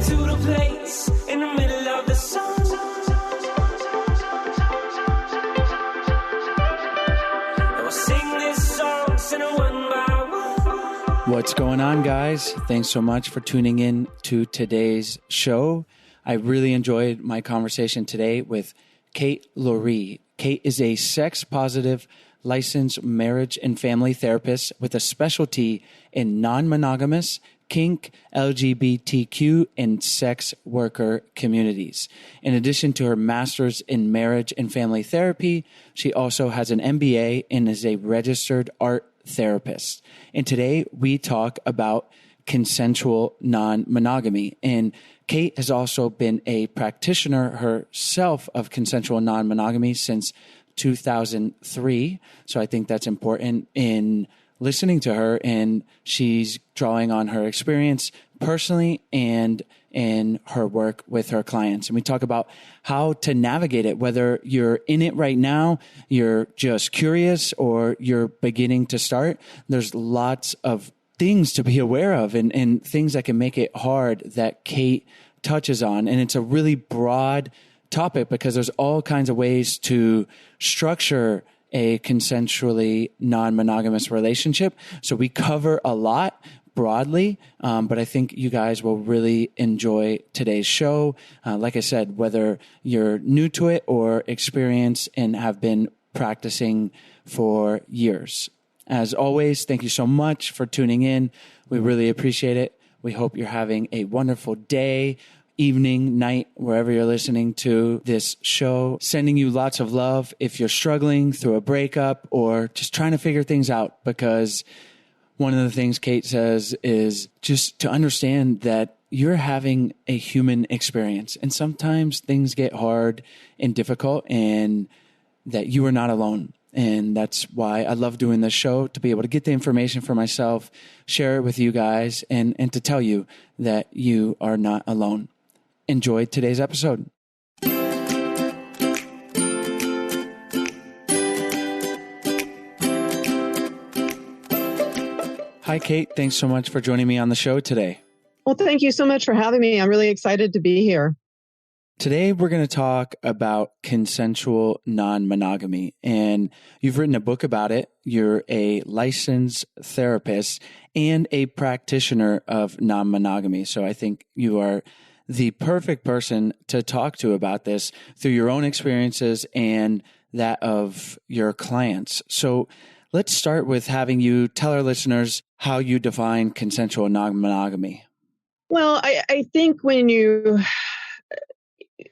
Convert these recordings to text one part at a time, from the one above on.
to the place in the middle of the sun. And we'll sing this song, sing it one by one. What's going on, guys? Thanks so much for tuning in to today's show. I really enjoyed my conversation today with Kate Loree. Kate is a sex-positive licensed marriage and family therapist with a specialty in non-monogamous, kink, LGBTQ, and sex worker communities. In addition to her master's in marriage and family therapy, she also has an MBA and is a registered art therapist. And today we talk about consensual non-monogamy. And Kate has also been a practitioner herself of consensual non-monogamy since 2003. So I think that's important in listening to her, and she's drawing on her experience personally and in her work with her clients. And we talk about how to navigate it, whether you're in it right now, you're just curious, or you're beginning to start. There's lots of things to be aware of and things that can make it hard that Kate touches on. And it's a really broad topic because there's all kinds of ways to structure a consensually non-monogamous relationship. So we cover a lot broadly, but I think you guys will really enjoy today's show. Like I said, whether you're new to it or experienced and have been practicing for years. As always, thank you so much for tuning in. We really appreciate it. We hope you're having a wonderful day, evening, night, wherever you're listening to this show. Sending you lots of love if you're struggling through a breakup or just trying to figure things out, because one of the things Kate says is just to understand that you're having a human experience, and sometimes things get hard and difficult, and that you are not alone. And that's why I love doing this show, to be able to get the information for myself, share it with you guys, and to tell you that you are not alone. Enjoy today's episode. Hi, Kate. Thanks so much for joining me on the show today. Well, thank you so much for having me. I'm really excited to be here. Today, we're going to talk about consensual non-monogamy, and you've written a book about it. You're a licensed therapist and a practitioner of non-monogamy. So I think you are the perfect person to talk to about this through your own experiences and that of your clients. So let's start with having you tell our listeners how you define consensual non-monogamy. Well, I think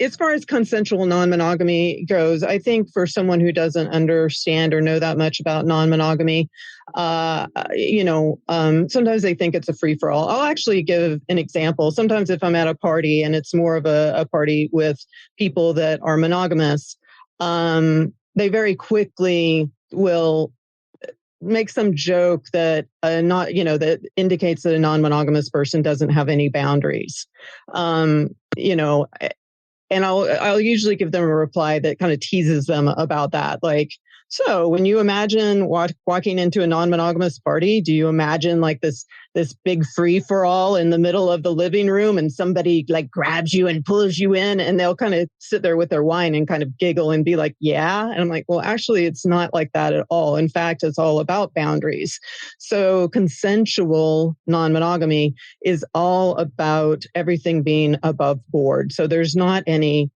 as far as consensual non-monogamy goes, I think for someone who doesn't understand or know that much about non-monogamy, sometimes they think it's a free-for-all. I'll actually give an example. Sometimes if I'm at a party and it's more of a party with people that are monogamous, they very quickly will make some joke that that indicates that a non-monogamous person doesn't have any boundaries. And I'll usually give them a reply that kind of teases them about that. Like, so when you imagine walking into a non-monogamous party, do you imagine like this big free-for-all in the middle of the living room and somebody like grabs you and pulls you in, and they'll kind of sit there with their wine and kind of giggle and be like, yeah. And I'm like, well, actually, it's not like that at all. In fact, it's all about boundaries. So consensual non-monogamy is all about everything being above board. So there's not any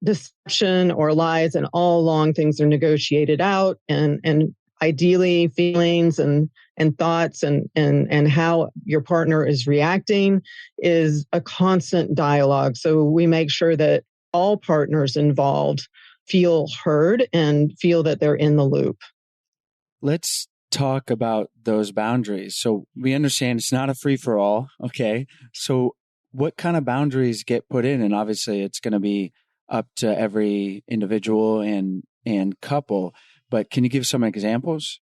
deception or lies, and all along things are negotiated out, and ideally feelings and thoughts and how your partner is reacting is a constant dialogue. So we make sure that all partners involved feel heard and feel that they're in the loop. Let's talk about those boundaries. So we understand it's not a free-for-all. Okay. So what kind of boundaries get put in? And obviously it's going to be up to every individual and couple, but can you give some examples?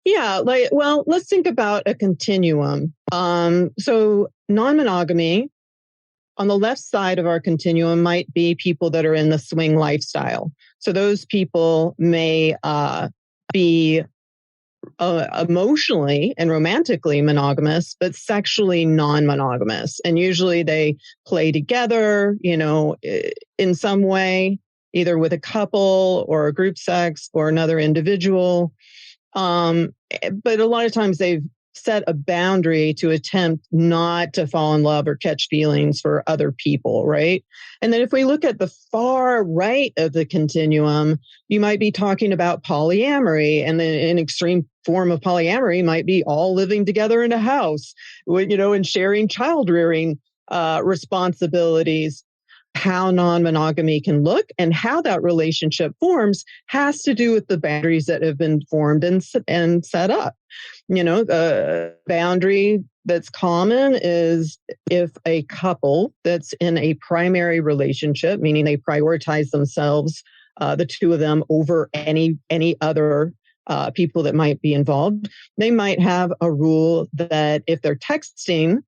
Yeah, let's think about a continuum. So non-monogamy, on the left side of our continuum might be people that are in the swing lifestyle. So those people may be emotionally and romantically monogamous, but sexually non-monogamous. And usually they play together, in some way, either with a couple or a group sex or another individual. But a lot of times they've set a boundary to attempt not to fall in love or catch feelings for other people, right? And then if we look at the far right of the continuum, you might be talking about polyamory, and then an extreme form of polyamory might be all living together in a house, and sharing child rearing responsibilities. How non-monogamy can look and how that relationship forms has to do with the boundaries that have been formed and set up. The boundary that's common is if a couple that's in a primary relationship, meaning they prioritize themselves, the two of them, over any other people that might be involved, they might have a rule that if they're texting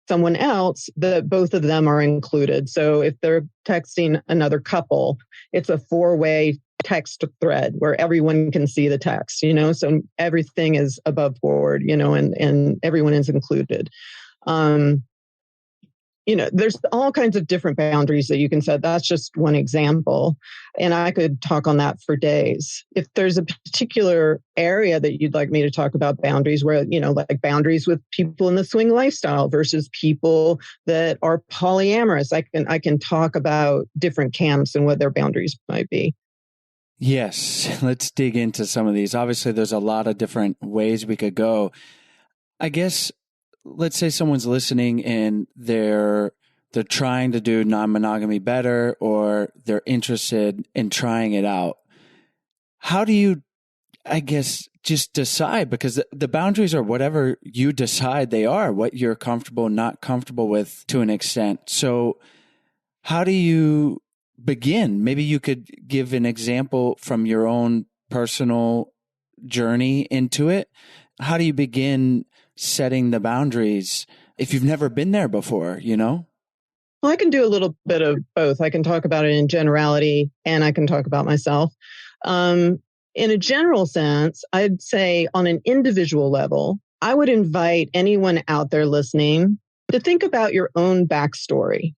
someone else, that both of them are included. So if they're texting another couple, it's a 4-way text thread where everyone can see the text, so everything is above board, and everyone is included. There's all kinds of different boundaries that you can set. That's just one example. And I could talk on that for days. If there's a particular area that you'd like me to talk about boundaries, where, like boundaries with people in the swing lifestyle versus people that are polyamorous, I can talk about different camps and what their boundaries might be. Yes, let's dig into some of these. Obviously, there's a lot of different ways we could go. I guess, let's say someone's listening and they're trying to do non-monogamy better, or they're interested in trying it out. How do you, I guess, just decide? Because the boundaries are whatever you decide they are, what you're comfortable, not comfortable with to an extent. So how do you begin? Maybe you could give an example from your own personal journey into it. How do you begin setting the boundaries if you've never been there before, Well, I can do a little bit of both. I can talk about it in generality, and I can talk about myself. In a general sense, I'd say on an individual level, I would invite anyone out there listening to think about your own backstory.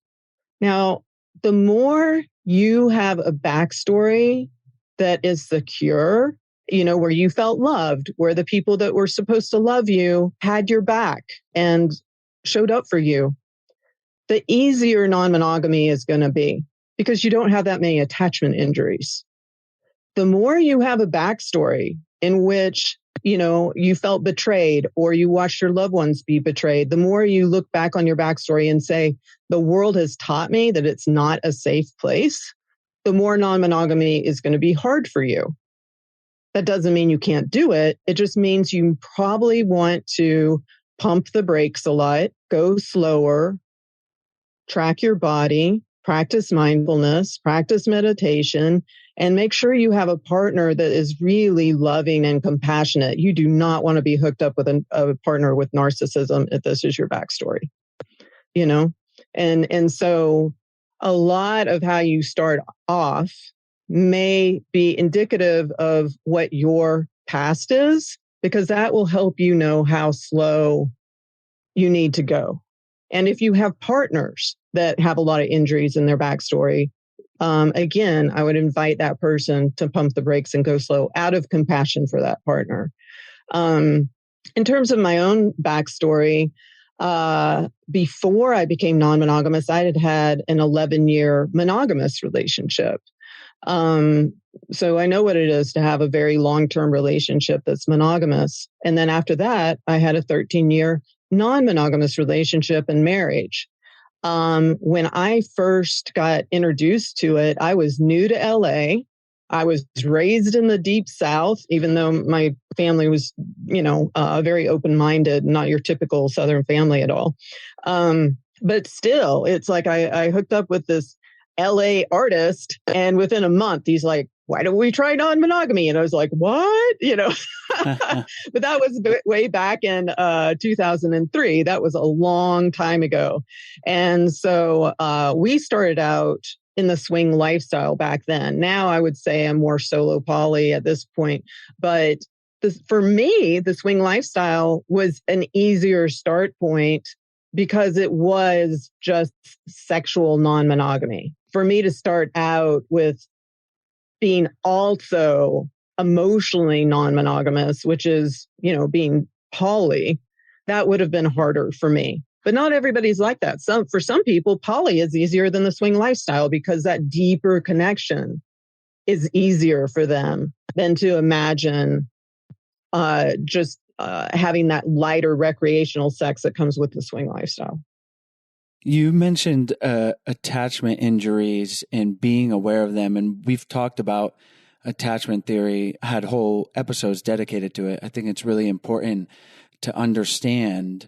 Now, the more you have a backstory that is secure, where you felt loved, where the people that were supposed to love you had your back and showed up for you, the easier non-monogamy is going to be, because you don't have that many attachment injuries. The more you have a backstory in which, you felt betrayed or you watched your loved ones be betrayed, the more you look back on your backstory and say, the world has taught me that it's not a safe place, the more non-monogamy is going to be hard for you. That doesn't mean you can't do it. It just means you probably want to pump the brakes a lot, go slower, track your body, practice mindfulness, practice meditation, and make sure you have a partner that is really loving and compassionate. You do not want to be hooked up with a partner with narcissism if this is your backstory, And so a lot of how you start off may be indicative of what your past is, because that will help you know how slow you need to go. And if you have partners that have a lot of injuries in their backstory, again, I would invite that person to pump the brakes and go slow out of compassion for that partner. In terms of my own backstory, before I became non-monogamous, I had an 11-year monogamous relationship. So I know what it is to have a very long-term relationship that's monogamous. And then after that, I had a 13-year non-monogamous relationship and marriage. When I first got introduced to it, I was new to LA. I was raised in the deep South, even though my family was, very open-minded, not your typical Southern family at all. But still, it's like I hooked up with this LA artist, and within a month, he's like, why don't we try non-monogamy? And I was like, what? But that was way back in 2003. That was a long time ago. And so we started out in the swing lifestyle back then. Now I would say I'm more solo poly at this point. But for me, the swing lifestyle was an easier start point because it was just sexual non-monogamy. For me to start out with being also emotionally non-monogamous, which is, being poly, that would have been harder for me. But not everybody's like that. For some people, poly is easier than the swing lifestyle because that deeper connection is easier for them than to imagine just having that lighter recreational sex that comes with the swing lifestyle. You mentioned attachment injuries and being aware of them, and we've talked about attachment theory, had whole episodes dedicated to it. I think it's really important to understand,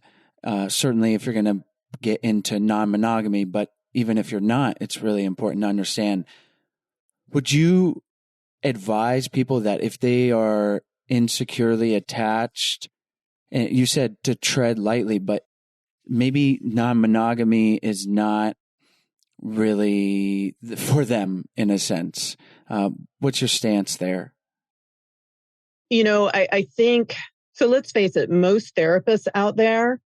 certainly if you're going to get into non-monogamy, but even if you're not, it's really important to understand. Would you advise people that if they are insecurely attached, and you said to tread lightly, but maybe non-monogamy is not really for them in a sense? What's your stance there? I think, so let's face it, most therapists out there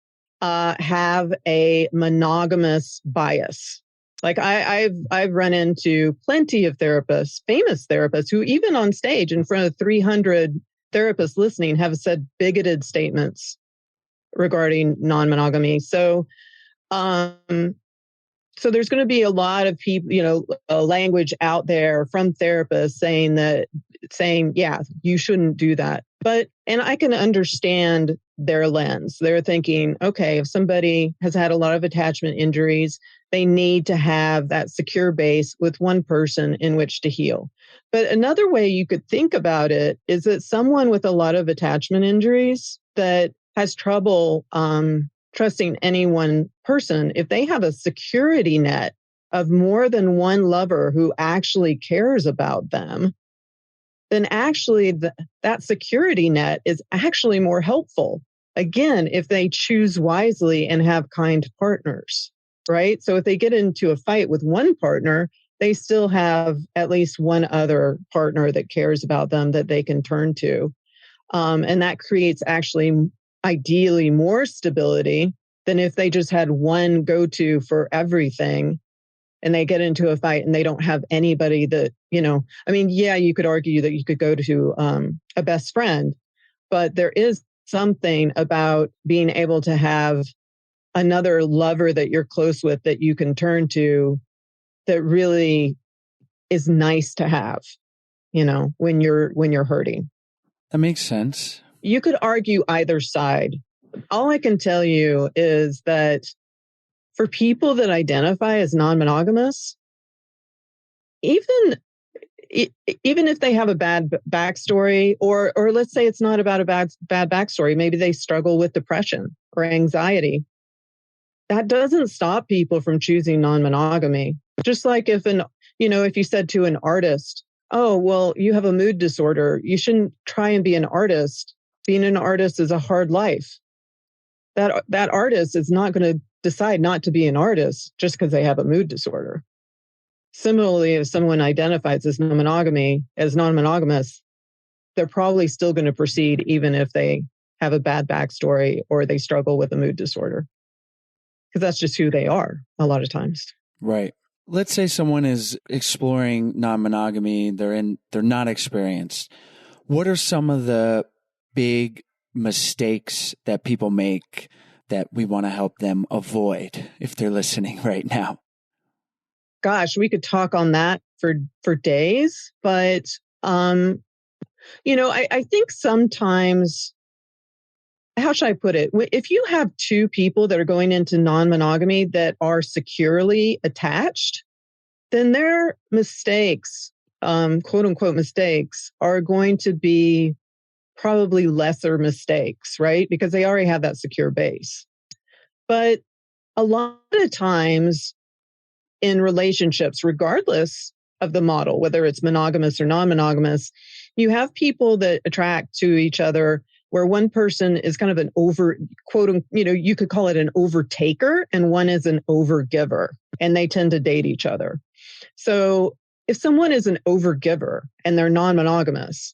have a monogamous bias. Like I've run into plenty of therapists, famous therapists, who even on stage in front of 300 therapists listening have said bigoted statements regarding non-monogamy. So there's going to be a lot of people, language out there from therapists saying, yeah, you shouldn't do that. And I can understand their lens. They're thinking, okay, if somebody has had a lot of attachment injuries, they need to have that secure base with one person in which to heal. But another way you could think about it is that someone with a lot of attachment injuries that has trouble trusting any one person, if they have a security net of more than one lover who actually cares about them, then actually that security net is actually more helpful. Again, if they choose wisely and have kind partners, right? So if they get into a fight with one partner, they still have at least one other partner that cares about them that they can turn to. And that creates actually ideally more stability than if they just had one go-to for everything and they get into a fight and they don't have anybody that, you could argue that you could go to a best friend, but there is something about being able to have another lover that you're close with that you can turn to that really is nice to have, when you're hurting. That makes sense. You could argue either side. All I can tell you is that for people that identify as non-monogamous, even if they have a bad backstory, or let's say it's not about a bad backstory, maybe they struggle with depression or anxiety, that doesn't stop people from choosing non-monogamy. Just like if you said to an artist, oh, well, you have a mood disorder, you shouldn't try and be an artist. Being an artist is a hard life. That artist is not going to decide not to be an artist just because they have a mood disorder. Similarly, if someone identifies as non-monogamous, they're probably still going to proceed even if they have a bad backstory or they struggle with a mood disorder. Because that's just who they are a lot of times. Right. Let's say someone is exploring non-monogamy, they're not experienced. What are some of the big mistakes that people make that we want to help them avoid if they're listening right now? Gosh, we could talk on that for days, but I think sometimes, how should I put it? If you have two people that are going into non-monogamy that are securely attached, then their mistakes, quote unquote mistakes, are going to be probably lesser mistakes, right? Because they already have that secure base. But a lot of times in relationships, regardless of the model, whether it's monogamous or non-monogamous, you have people that attract to each other where one person is kind of an you could call it an overtaker, and one is an overgiver, and they tend to date each other. So if someone is an overgiver and they're non-monogamous,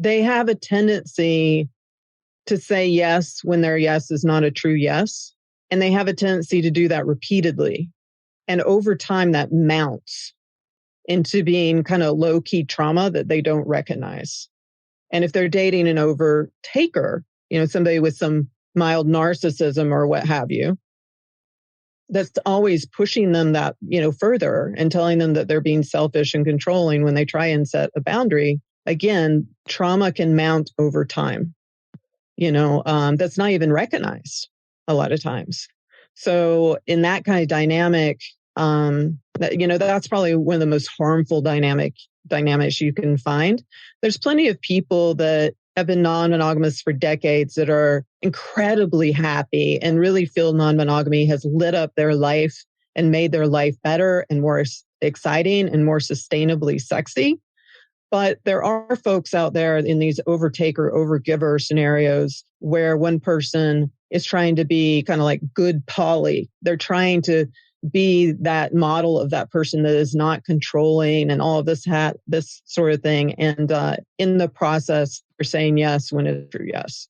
they have a tendency to say yes when their yes is not a true yes. And they have a tendency to do that repeatedly. And over time, that mounts into being kind of low-key trauma that they don't recognize. And if they're dating an overtaker, somebody with some mild narcissism or what have you, that's always pushing them that, further and telling them that they're being selfish and controlling when they try and set a boundary. Again, trauma can mount over time. That's not even recognized a lot of times. So in that kind of dynamic, that's probably one of the most harmful dynamics you can find. There's plenty of people that have been non-monogamous for decades that are incredibly happy and really feel non-monogamy has lit up their life and made their life better and more exciting and more sustainably sexy. But there are folks out there in these overtaker, overgiver scenarios where one person is trying to be kind of like good poly. They're trying to be that model of that person that is not controlling and all of this sort of thing. And in the process, they're saying yes when it's true yes.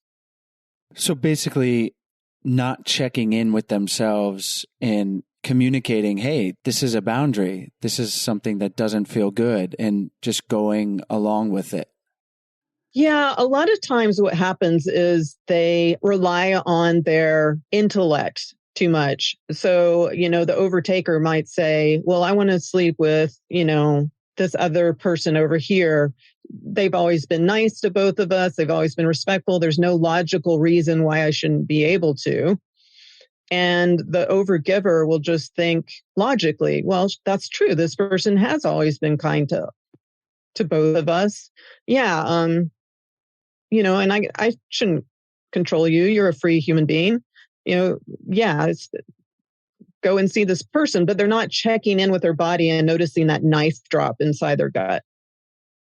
So basically not checking in with themselves and communicating, hey, this is a boundary. This is something that doesn't feel good, and just going along with it. Yeah, a lot of times what happens is they rely on their intellect too much. So, the overtaker might say, well, I want to sleep with, this other person over here. They've always been nice to both of us. They've always been respectful. There's no logical reason why I shouldn't be able to. And the overgiver will just think logically, well, that's true. This person has always been kind to both of us. Yeah. And I shouldn't control you. You're a free human being. Go and see this person, but they're not checking in with their body and noticing that knife drop inside their gut.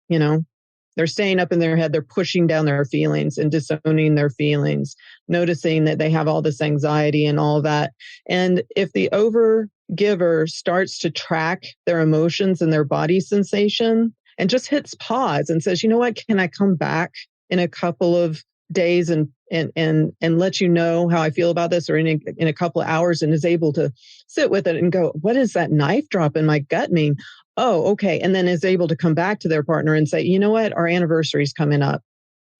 They're staying up in their head. They're pushing down their feelings and disowning their feelings, noticing that they have all this anxiety and all that. And if the overgiver starts to track their emotions and their body sensation and just hits pause and says, you know what, can I come back in a couple of days and let you know how I feel about this, or in a couple of hours, and is able to sit with it and go, what does that knife drop in my gut mean? Oh, okay. And then is able to come back to their partner and say, you know what, our anniversary's coming up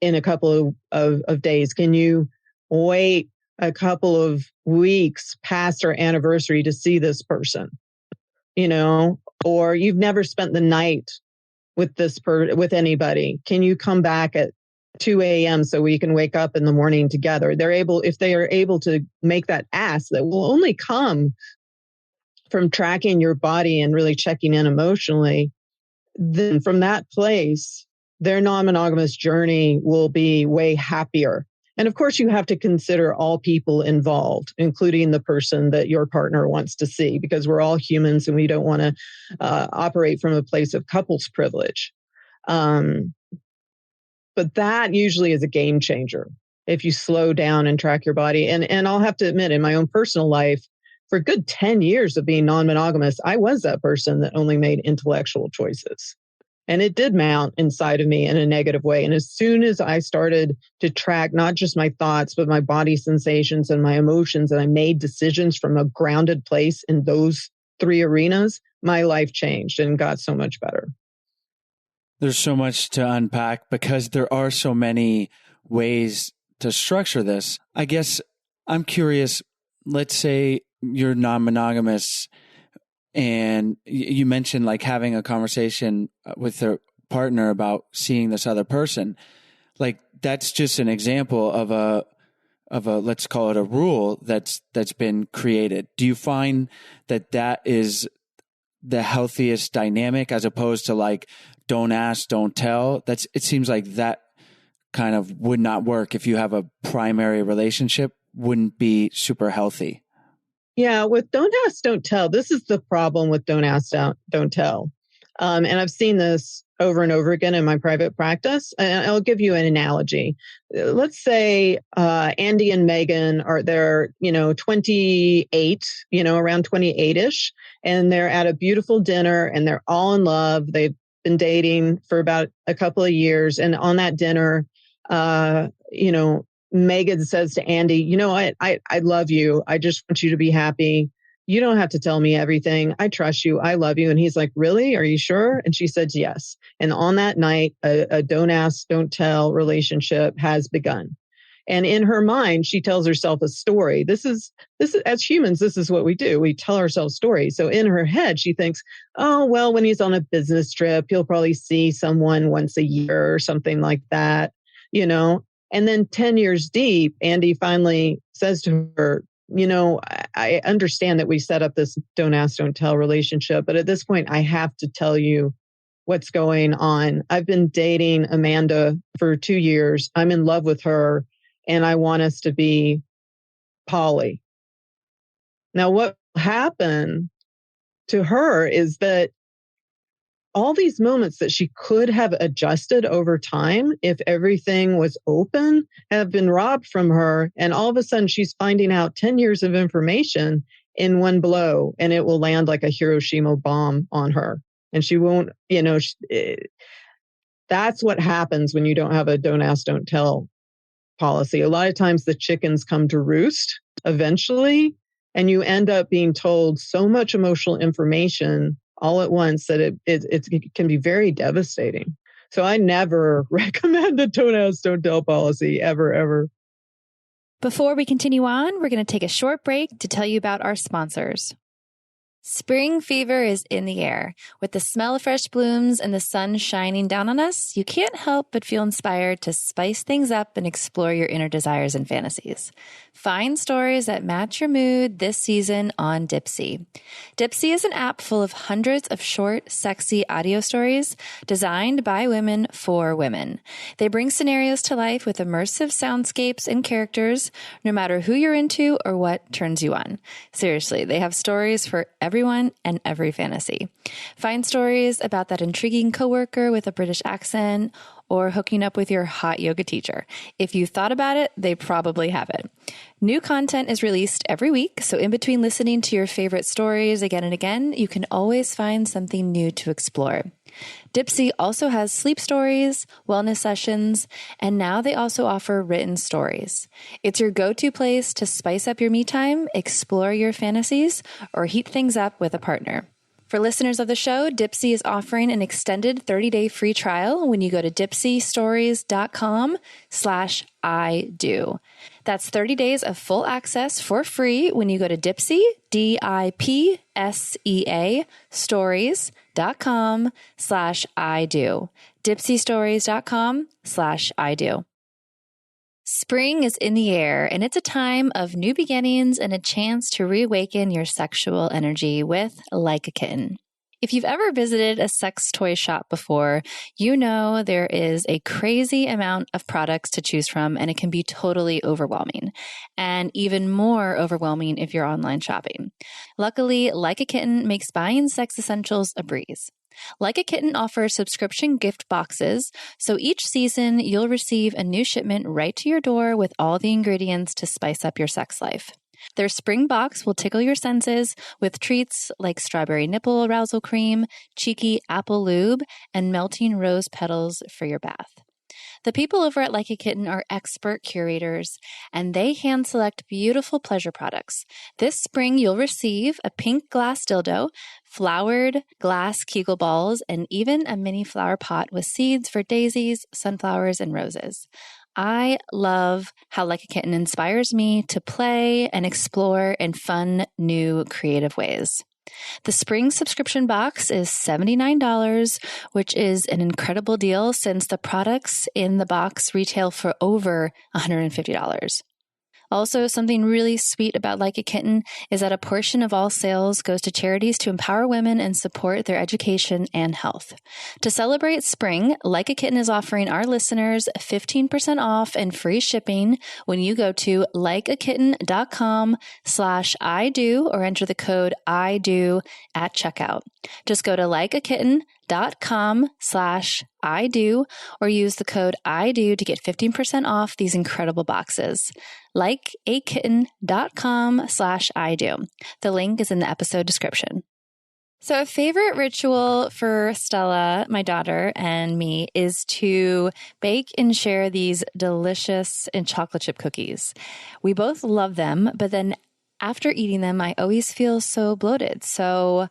in a couple of days. Can you wait a couple of weeks past our anniversary to see this person? Or you've never spent the night with with anybody. Can you come back at 2 a.m. so we can wake up in the morning together? If they are able to make that ask, that will only come from tracking your body and really checking in emotionally, then from that place, their non-monogamous journey will be way happier. And of course, you have to consider all people involved, including the person that your partner wants to see, because we're all humans and we don't want to operate from a place of couples privilege. But that usually is a game changer if you slow down and track your body. And I'll have to admit, in my own personal life, for a good 10 years of being non-monogamous, I was that person that only made intellectual choices. And it did mount inside of me in a negative way. And as soon as I started to track not just my thoughts, but my body sensations and my emotions, and I made decisions from a grounded place in those three arenas, my life changed and got so much better. There's so much to unpack because there are so many ways to structure this. I guess I'm curious, let's say you're non-monogamous and you mentioned like having a conversation with their partner about seeing this other person. Like that's just an example of a let's call it a rule that's been created. Do you find that is the healthiest dynamic as opposed to like don't ask, don't tell? It seems like that kind of would not work if you have a primary relationship, wouldn't be super healthy. Yeah, with don't ask, don't tell, this is the problem with don't ask, don't tell. And I've seen this over and over again in my private practice. And I'll give you an analogy. Let's say Andy and Megan they're 28, around 28-ish, and they're at a beautiful dinner and they're all in love. They've been dating for about a couple of years. And on that dinner, Megan says to Andy, I love you. I just want you to be happy. You don't have to tell me everything. I trust you. I love you. And he's like, really? Are you sure? And she said, yes. And on that night, a don't ask, don't tell relationship has begun. And in her mind, she tells herself a story. This is as humans, this is what we do. We tell ourselves stories. So in her head, she thinks, oh, well, when he's on a business trip, he'll probably see someone once a year or something like that, And then 10 years deep, Andy finally says to her, I understand that we set up this don't ask, don't tell relationship, but at this point, I have to tell you what's going on. I've been dating Amanda for 2 years. I'm in love with her, and I want us to be poly. Now, what happened to her is that all these moments that she could have adjusted over time if everything was open have been robbed from her. And all of a sudden she's finding out 10 years of information in one blow, and it will land like a Hiroshima bomb on her. And she won't, that's what happens when you don't have a don't ask, don't tell policy. A lot of times the chickens come to roost eventually, and you end up being told so much emotional information all at once that it can be very devastating. So I never recommend a don't ask, don't tell policy ever, ever. Before we continue on, we're going to take a short break to tell you about our sponsors. Spring fever is in the air. With the smell of fresh blooms and the sun shining down on us, you can't help but feel inspired to spice things up and explore your inner desires and fantasies. Find stories that match your mood this season on Dipsea. Dipsea is an app full of hundreds of short, sexy audio stories designed by women for women. They bring scenarios to life with immersive soundscapes and characters, no matter who you're into or what turns you on. Seriously, they have stories for everyone and every fantasy. Find stories about that intriguing coworker with a British accent or hooking up with your hot yoga teacher. If you thought about it, they probably have it. New content is released every week, so in between listening to your favorite stories again and again, you can always find something new to explore. Dipsea also has sleep stories, wellness sessions, and now they also offer written stories. It's your go-to place to spice up your me time, explore your fantasies, or heat things up with a partner. For listeners of the show, Dipsea is offering an extended 30-day free trial when you go to dipseastories.com/I-do. That's 30 days of full access for free when you go to Dipsea, DIPSEA, stories.com/I-do. Dipseastories.com/I-do. Spring is in the air, and it's a time of new beginnings and a chance to reawaken your sexual energy with Like a Kitten. If you've ever visited a sex toy shop before, you know there is a crazy amount of products to choose from, and it can be totally overwhelming, and even more overwhelming if you're online shopping. Luckily, Like a Kitten makes buying sex essentials a breeze. Like a Kitten offers subscription gift boxes, so each season you'll receive a new shipment right to your door with all the ingredients to spice up your sex life. Their spring box will tickle your senses with treats like strawberry nipple arousal cream, cheeky apple lube, and melting rose petals for your bath. The people over at Like a Kitten are expert curators, and they hand select beautiful pleasure products. This spring, you'll receive a pink glass dildo, flowered glass Kegel balls, and even a mini flower pot with seeds for daisies, sunflowers, and roses. I love how Like a Kitten inspires me to play and explore in fun, new, creative ways. The spring subscription box is $79, which is an incredible deal since the products in the box retail for over $150. Also, something really sweet about Like a Kitten is that a portion of all sales goes to charities to empower women and support their education and health. To celebrate spring, Like a Kitten is offering our listeners 15% off and free shipping when you go to likeakitten.com/I-do or enter the code I-do at checkout. Just go to likeakitten.com/I-do or use the code I-do to get 15% off these incredible boxes. Likeakitten.com/I-do. The link is in the episode description. So a favorite ritual for Stella, my daughter, and me is to bake and share these delicious and chocolate chip cookies. We both love them, but then after eating them, I always feel so bloated. So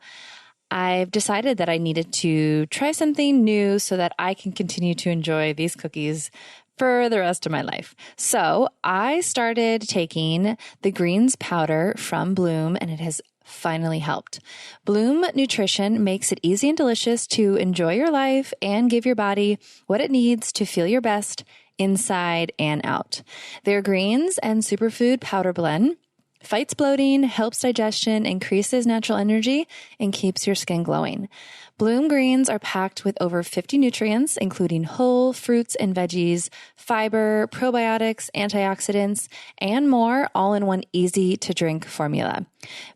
I've decided that I needed to try something new so that I can continue to enjoy these cookies for the rest of my life. So I started taking the greens powder from Bloom, and it has finally helped. Bloom Nutrition makes it easy and delicious to enjoy your life and give your body what it needs to feel your best inside and out. Their greens and superfood powder blend fights bloating, helps digestion, increases natural energy, and keeps your skin glowing. Bloom greens are packed with over 50 nutrients, including whole fruits and veggies, fiber, probiotics, antioxidants, and more, all in one easy-to-drink formula.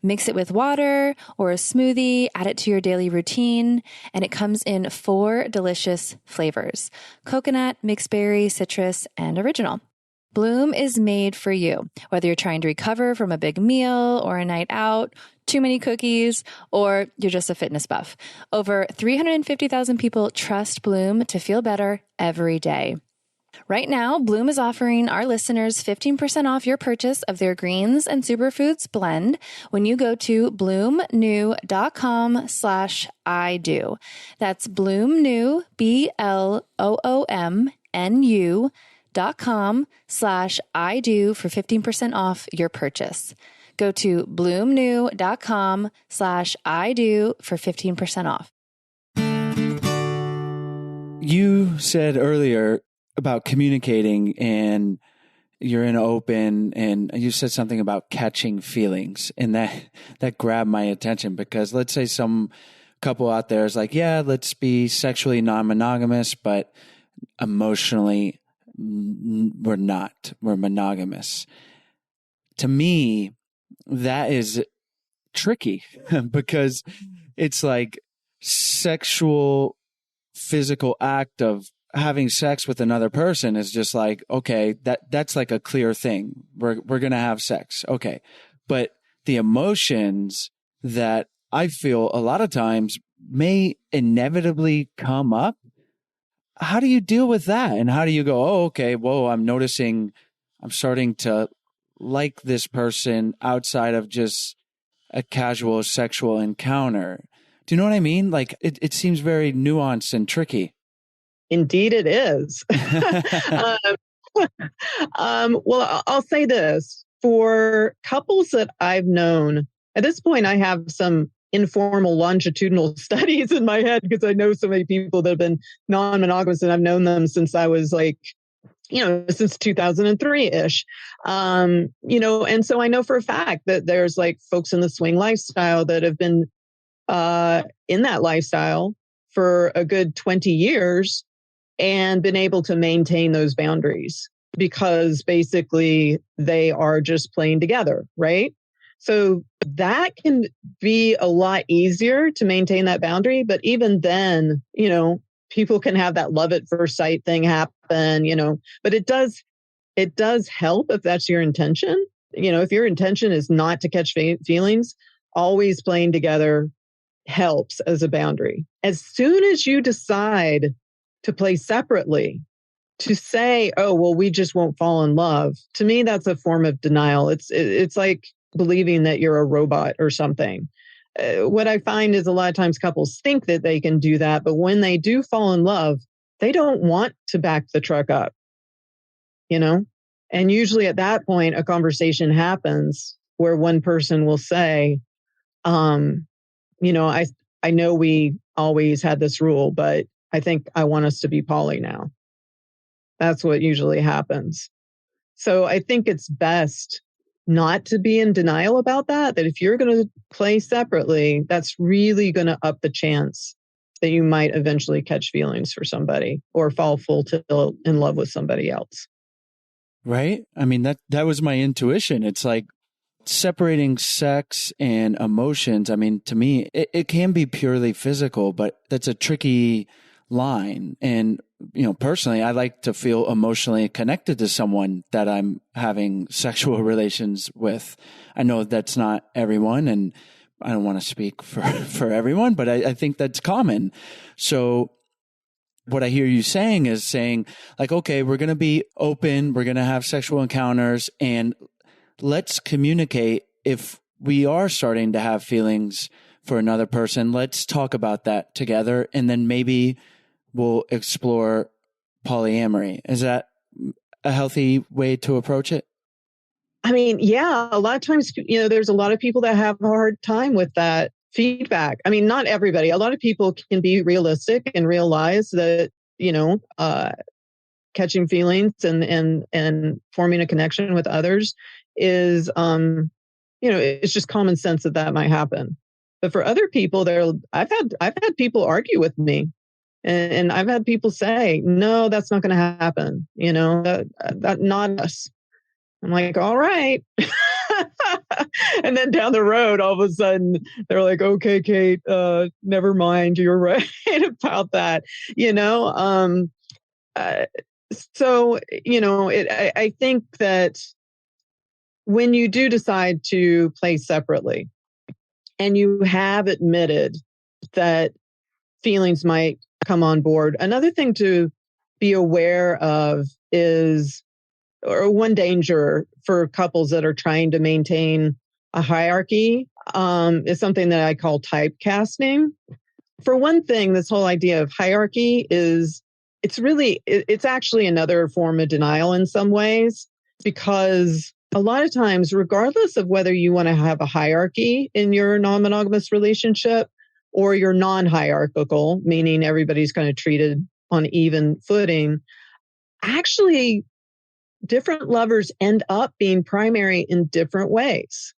Mix it with water or a smoothie, add it to your daily routine, and it comes in 4 delicious flavors: coconut, mixed berry, citrus, and original. Bloom is made for you, whether you're trying to recover from a big meal or a night out, too many cookies, or you're just a fitness buff. Over 350,000 people trust Bloom to feel better every day. Right now, Bloom is offering our listeners 15% off your purchase of their greens and superfoods blend when you go to bloomnu.com/ido. That's bloomnu, BLOOMNU.com/ido for 15% off your purchase. Go to bloomnu.com/ido for 15% off. You said earlier about communicating and you're in open, and you said something about catching feelings, and that grabbed my attention, because let's say some couple out there is like, yeah, let's be sexually non-monogamous, but emotionally we're not. We're monogamous. To me, that is tricky because it's like sexual, physical act of having sex with another person is just like, okay, that's like a clear thing. We're going to have sex. Okay. But the emotions that I feel a lot of times may inevitably come up. How do you deal with that? And how do you go, oh, okay, whoa, I'm starting to like this person outside of just a casual sexual encounter. Do you know what I mean? Like it seems very nuanced and tricky. Indeed, it is. Well, I'll say this. For couples that I've known, at this point, I have some informal longitudinal studies in my head because I know so many people that have been non-monogamous, and I've known them since I was like, since 2003-ish. And so I know for a fact that there's like folks in the swing lifestyle that have been in that lifestyle for a good 20 years and been able to maintain those boundaries because basically they are just playing together, right? So that can be a lot easier to maintain that boundary. But even then, people can have that love at first sight thing happen, but it does help if that's your intention. If your intention is not to catch feelings, always playing together helps as a boundary. As soon as you decide to play separately, to say, oh, well, we just won't fall in love, to me, that's a form of denial. It's like believing that you're a robot or something. What I find is a lot of times couples think that they can do that, but when they do fall in love, they don't want to back the truck up, And usually at that point, a conversation happens where one person will say, I know we always had this rule, but I think I want us to be poly now. That's what usually happens. So I think it's best not to be in denial about that if you're going to play separately, that's really going to up the chance that you might eventually catch feelings for somebody or fall full tilt in love with somebody else. Right? I mean, that was my intuition. It's like separating sex and emotions. I mean, to me, it can be purely physical, but that's a tricky line. And, personally, I like to feel emotionally connected to someone that I'm having sexual relations with. I know that's not everyone. And I don't want to speak for everyone, but I think that's common. So what I hear you saying is saying like, okay, we're going to be open. We're going to have sexual encounters, and let's communicate. If we are starting to have feelings for another person, let's talk about that together. And then maybe we'll explore polyamory. Is that a healthy way to approach it? I mean, yeah, a lot of times, there's a lot of people that have a hard time with that feedback. I mean, not everybody. A lot of people can be realistic and realize that, catching feelings and forming a connection with others is, it's just common sense that might happen. But for other people, I've had people argue with me, and I've had people say, no, that's not going to happen. That not us. I'm like, all right. And then down the road, all of a sudden, they're like, okay, Kate, never mind. You're right about that. I think that when you do decide to play separately and you have admitted that feelings might come on board, another thing to be aware of is, or one danger for couples that are trying to maintain a hierarchy, is something that I call typecasting. For one thing, this whole idea of hierarchy it's actually another form of denial in some ways, because a lot of times, regardless of whether you want to have a hierarchy in your non-monogamous relationship or you're non-hierarchical, meaning everybody's kind of treated on even footing, actually, different lovers end up being primary in different ways.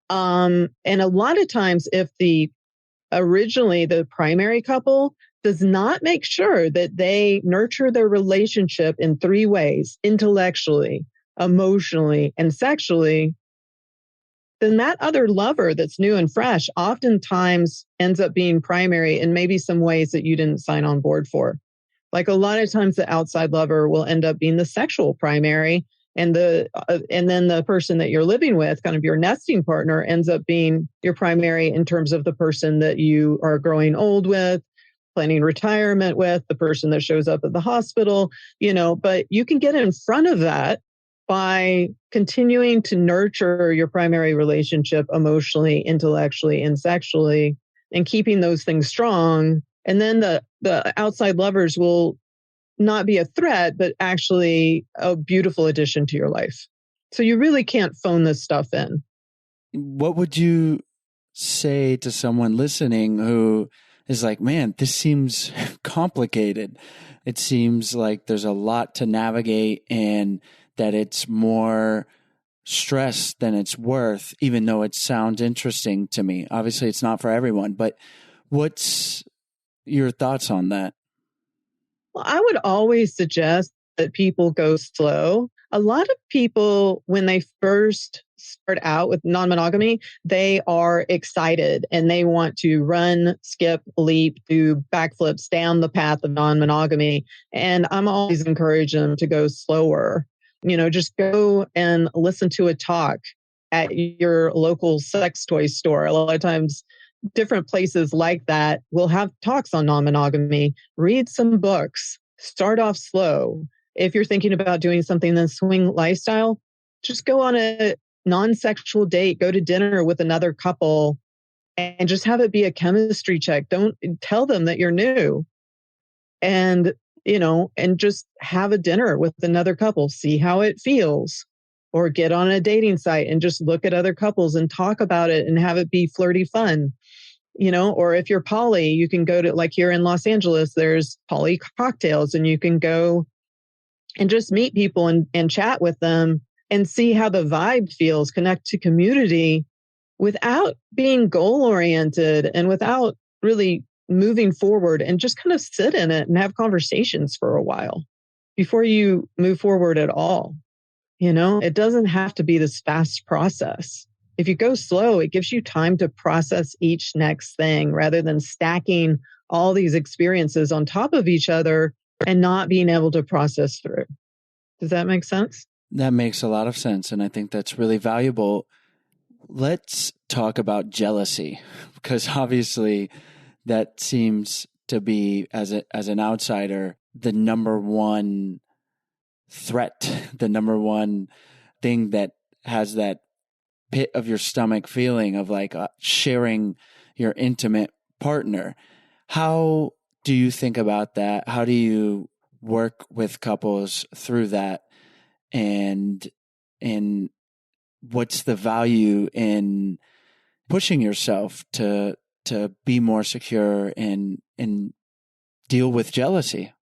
And a lot of times, if originally the primary couple does not make sure that they nurture their relationship in 3 ways, intellectually, emotionally, and sexually, then that other lover that's new and fresh oftentimes ends up being primary in maybe some ways that you didn't sign on board for. Like a lot of times the outside lover will end up being the sexual primary, and then the person that you're living with, kind of your nesting partner, ends up being your primary in terms of the person that you are growing old with, planning retirement with, the person that shows up at the hospital, but you can get in front of that by continuing to nurture your primary relationship emotionally, intellectually, and sexually, and keeping those things strong. And then the outside lovers will not be a threat, but actually a beautiful addition to your life. So you really can't phone this stuff in. What would you say to someone listening who is like, man, this seems complicated. It seems like there's a lot to navigate and that it's more stress than it's worth, even though it sounds interesting to me. Obviously, it's not for everyone, but what's your thoughts on that? Well, I would always suggest that people go slow. A lot of people, when they first start out with non-monogamy, they are excited and they want to run, skip, leap, do backflips down the path of non-monogamy. And I'm always encouraging them to go slower. Just go and listen to a talk at your local sex toy store. A lot of times, different places like that will have talks on non-monogamy. Read some books. Start off slow. If you're thinking about doing something in the swing lifestyle, just go on a non-sexual date. Go to dinner with another couple and just have it be a chemistry check. Don't tell them that you're new. And, and just have a dinner with another couple. See how it feels. Or get on a dating site and just look at other couples and talk about it and have it be flirty fun. Or if you're poly, you can go to, like here in Los Angeles, there's poly cocktails, and you can go and just meet people and chat with them and see how the vibe feels, connect to community without being goal oriented and without really moving forward, and just kind of sit in it and have conversations for a while before you move forward at all. It doesn't have to be this fast process. If you go slow, it gives you time to process each next thing rather than stacking all these experiences on top of each other and not being able to process through. Does that make sense? That makes a lot of sense. And I think that's really valuable. let's talk about jealousy, because obviously that seems to be, as an outsider, the number one threat, the number one thing that has that pit of your stomach feeling of like sharing your intimate partner. How do you think about that? How do you work with couples through that? And what's the value in pushing yourself to be more secure and deal with jealousy?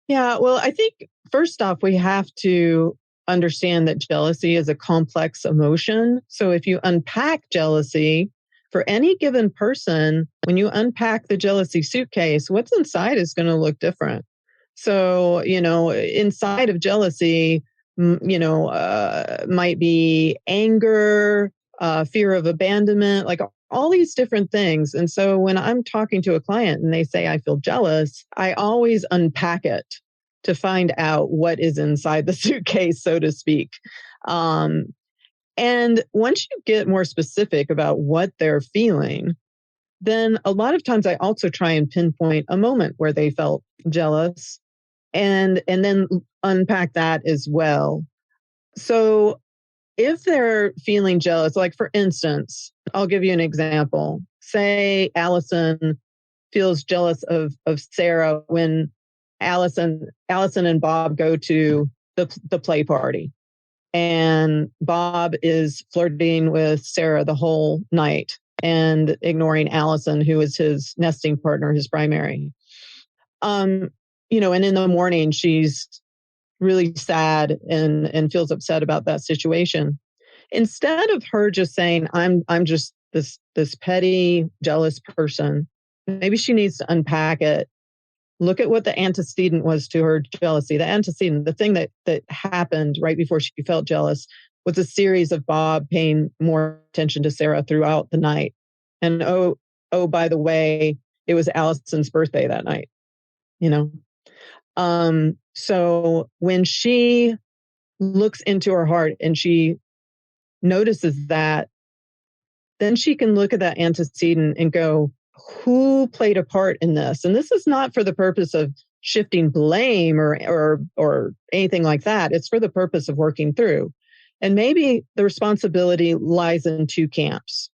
Yeah, well, I think first off, we have to understand that jealousy is a complex emotion. So if you unpack jealousy for any given person, when you unpack the jealousy suitcase, what's inside is going to look different. So, inside of jealousy, might be anger, fear of abandonment, like all these different things. And so when I'm talking to a client and they say, I feel jealous, I always unpack it to find out what is inside the suitcase, so to speak. And once you get more specific about what they're feeling, then a lot of times I also try and pinpoint a moment where they felt jealous and then unpack that as well. So if they're feeling jealous, like for instance, I'll give you an example. Say Allison feels jealous of Sarah when Allison and Bob go to the play party. And Bob is flirting with Sarah the whole night and ignoring Allison, who is his nesting partner, his primary. And in the morning, she's really sad and feels upset about that situation. Instead of her just saying, I'm just this petty, jealous person, maybe she needs to unpack it. Look at what the antecedent was to her jealousy. The antecedent, the thing that happened right before she felt jealous, was a series of Bob paying more attention to Sarah throughout the night. And oh, by the way, it was Allison's birthday that night, So when she looks into her heart and she notices that, then she can look at that antecedent and go, who played a part in this? And this is not for the purpose of shifting blame or anything like that. It's for the purpose of working through. And maybe the responsibility lies in two camps.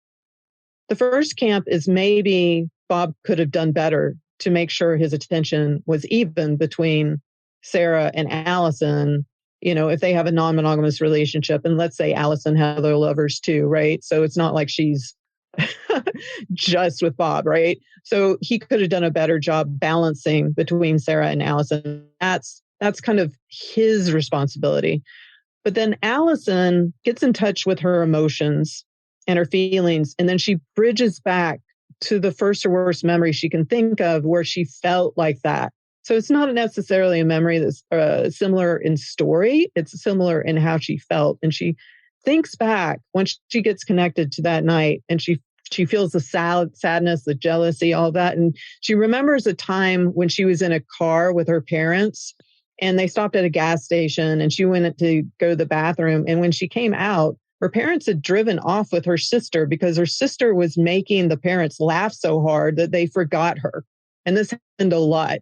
The first camp is maybe Bob could have done better to make sure his attention was even between Sarah and Allison, if they have a non-monogamous relationship. And let's say Allison had other lovers too, right? So it's not like she's just with Bob, right? So he could have done a better job balancing between Sarah and Allison. That's kind of his responsibility. But then Allison gets in touch with her emotions and her feelings, and then she bridges back to the first or worst memory she can think of where she felt like that. So it's not necessarily a memory that's similar in story. It's similar in how she felt. And she thinks back when she gets connected to that night and she feels the sadness, the jealousy, all that. And she remembers a time when she was in a car with her parents and they stopped at a gas station and she went to go to the bathroom. And when she came out, her parents had driven off with her sister because her sister was making the parents laugh so hard that they forgot her. And this happened a lot.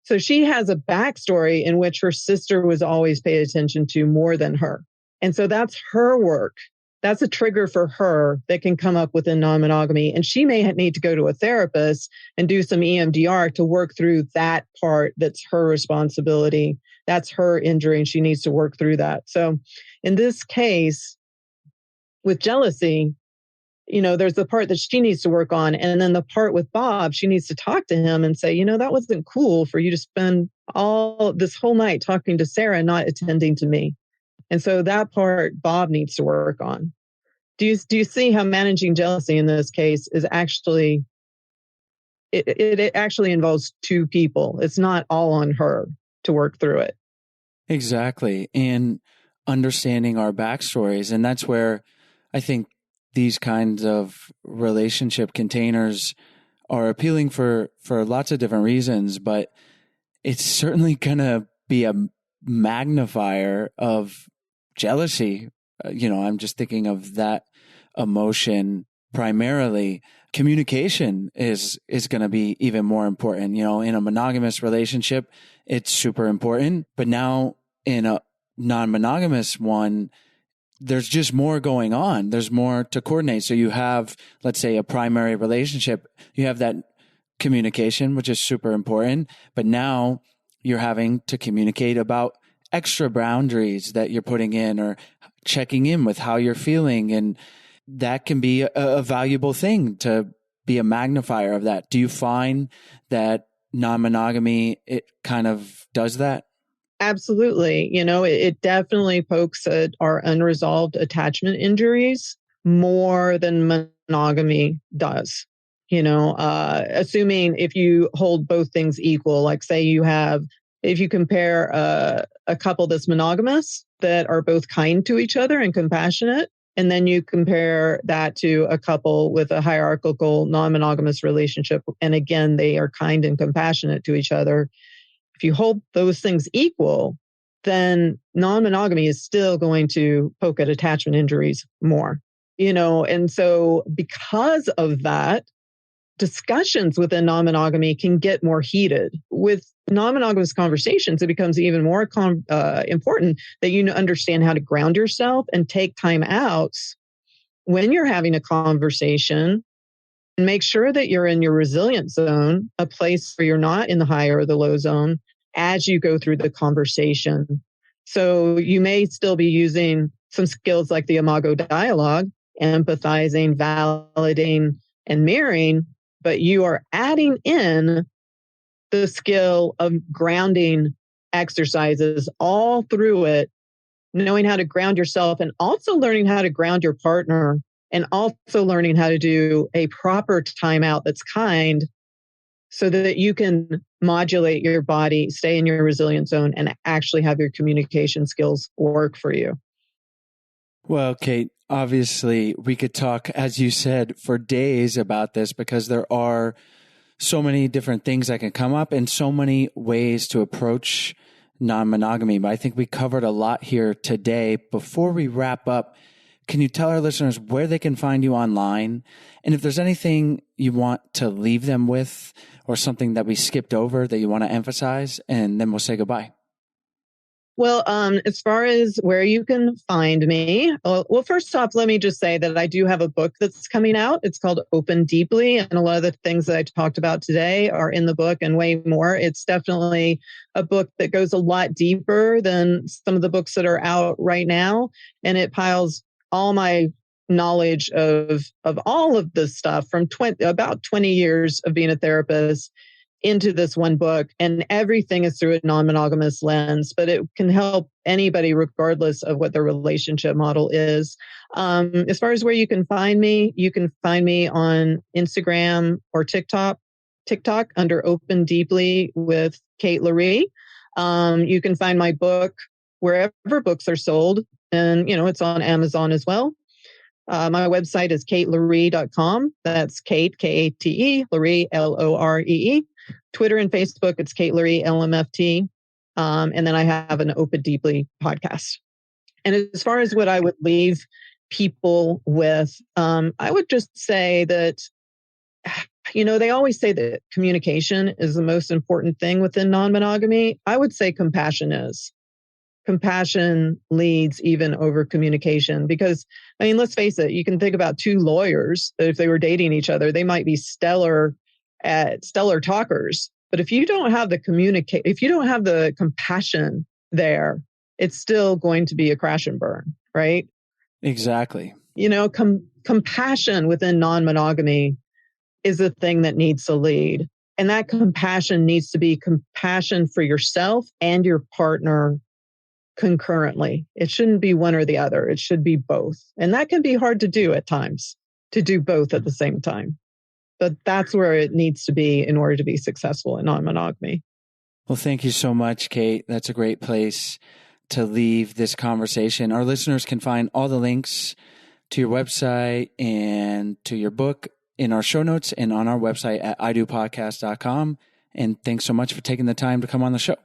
So she has a backstory in which her sister was always paid attention to more than her. And so that's her work. That's a trigger for her that can come up within non-monogamy. And she may need to go to a therapist and do some EMDR to work through that part that's her responsibility. That's her injury, and she needs to work through that. So in this case, with jealousy, there's the part that she needs to work on. And then the part with Bob, she needs to talk to him and say, that wasn't cool for you to spend all this whole night talking to Sarah and not attending to me. And so that part Bob needs to work on. Do you see how managing jealousy in this case is actually, it actually involves two people. It's not all on her to work through it. Exactly. And understanding our backstories. And that's where I think these kinds of relationship containers are appealing for lots of different reasons, but it's certainly going to be a magnifier of jealousy. I'm just thinking of that emotion primarily, communication is going to be even more important. You know, in a monogamous relationship, it's super important. But now in a non-monogamous one, there's just more going on. There's more to coordinate. So you have, let's say, a primary relationship. You have that communication, which is super important. But now you're having to communicate about extra boundaries that you're putting in or checking in with how you're feeling. And that can be a valuable thing to be a magnifier of that. Do you find that non-monogamy, it kind of does that? Absolutely. You know, it definitely pokes at our unresolved attachment injuries more than monogamy does. You know, assuming if you hold both things equal, like say if you compare a couple that's monogamous that are both kind to each other and compassionate, and then you compare that to a couple with a hierarchical non-monogamous relationship, and again, they are kind and compassionate to each other. If you hold those things equal, then non-monogamy is still going to poke at attachment injuries more, you know, and so because of that, discussions within non-monogamy can get more heated. With non-monogamous conversations, it becomes even more important that you understand how to ground yourself and take time outs when you're having a conversation, and make sure that you're in your resilient zone, a place where you're not in the high or the low zone as you go through the conversation. So you may still be using some skills like the Imago dialogue, empathizing, validating, and mirroring, but you are adding in the skill of grounding exercises all through it, knowing how to ground yourself and also learning how to ground your partner, and also learning how to do a proper timeout that's kind, so that you can modulate your body, stay in your resilient zone, and actually have your communication skills work for you. Well, Kate, obviously we could talk, as you said, for days about this, because there are so many different things that can come up and so many ways to approach non-monogamy. But I think we covered a lot here today. Before we wrap up, can you tell our listeners where they can find you online? And if there's anything you want to leave them with, or something that we skipped over that you want to emphasize, and then we'll say goodbye. Well, as far as where you can find me, well, first off, let me just say that I do have a book that's coming out. It's called Open Deeply. And a lot of the things that I talked about today are in the book and way more. It's definitely a book that goes a lot deeper than some of the books that are out right now. And it piles all my knowledge of all of this stuff from about 20 years of being a therapist into this one book, and everything is through a non-monogamous lens, but it can help anybody regardless of what their relationship model is. As far as where you can find me on Instagram or TikTok under Open Deeply with Kate Loree. You can find my book wherever books are sold, and it's on Amazon as well. My website is kateloree.com. That's Kate, Kate, Loree, Loree. Twitter and Facebook, it's Kate Loree, LMFT. And then I have an Open Deeply podcast. And as far as what I would leave people with, I would just say that, they always say that communication is the most important thing within non-monogamy. I would say compassion is. Compassion leads even over communication, because, let's face it, you can think about two lawyers that if they were dating each other, they might be stellar talkers. But if you don't have if you don't have the compassion there, it's still going to be a crash and burn, right? Exactly. Compassion within non-monogamy is a thing that needs to lead. And that compassion needs to be compassion for yourself and your partner concurrently. It shouldn't be one or the other. It should be both. And that can be hard to do at times, to do both at the same time. But that's where it needs to be in order to be successful in non-monogamy. Well, thank you so much, Kate. That's a great place to leave this conversation. Our listeners can find all the links to your website and to your book in our show notes and on our website at idopodcast.com. And thanks so much for taking the time to come on the show.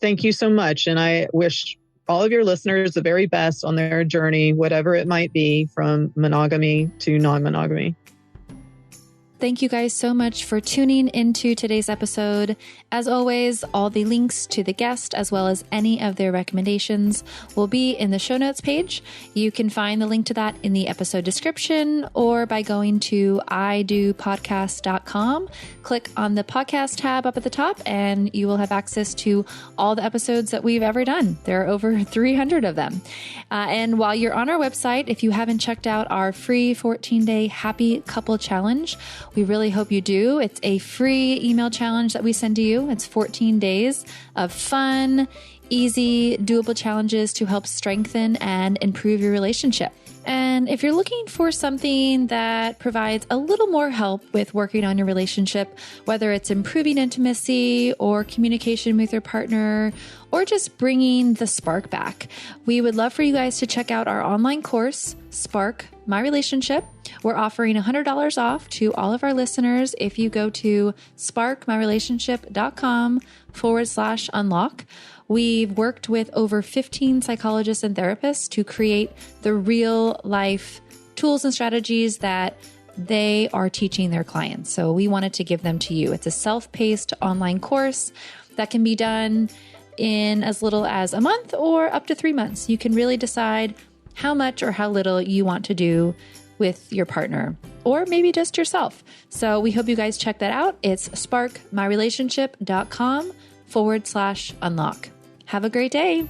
Thank you so much. And I wish all of your listeners the very best on their journey, whatever it might be, from monogamy to non-monogamy. Thank you guys so much for tuning into today's episode. As always, all the links to the guest, as well as any of their recommendations, will be in the show notes page. You can find the link to that in the episode description or by going to idopodcast.com. Click on the podcast tab up at the top and you will have access to all the episodes that we've ever done. There are over 300 of them. And while you're on our website, if you haven't checked out our free 14-day happy couple challenge, we really hope you do. It's a free email challenge that we send to you. It's 14 days of fun, easy, doable challenges to help strengthen and improve your relationship. And if you're looking for something that provides a little more help with working on your relationship, whether it's improving intimacy or communication with your partner, or just bringing the spark back, we would love for you guys to check out our online course, Spark My Relationship. We're offering $100 off to all of our listeners if you go to sparkmyrelationship.com/unlock. We've worked with over 15 psychologists and therapists to create the real life tools and strategies that they are teaching their clients. So we wanted to give them to you. It's a self-paced online course that can be done in as little as a month or up to 3 months. You can really decide how much or how little you want to do with your partner, or maybe just yourself. So we hope you guys check that out. It's sparkmyrelationship.com/unlock. Have a great day.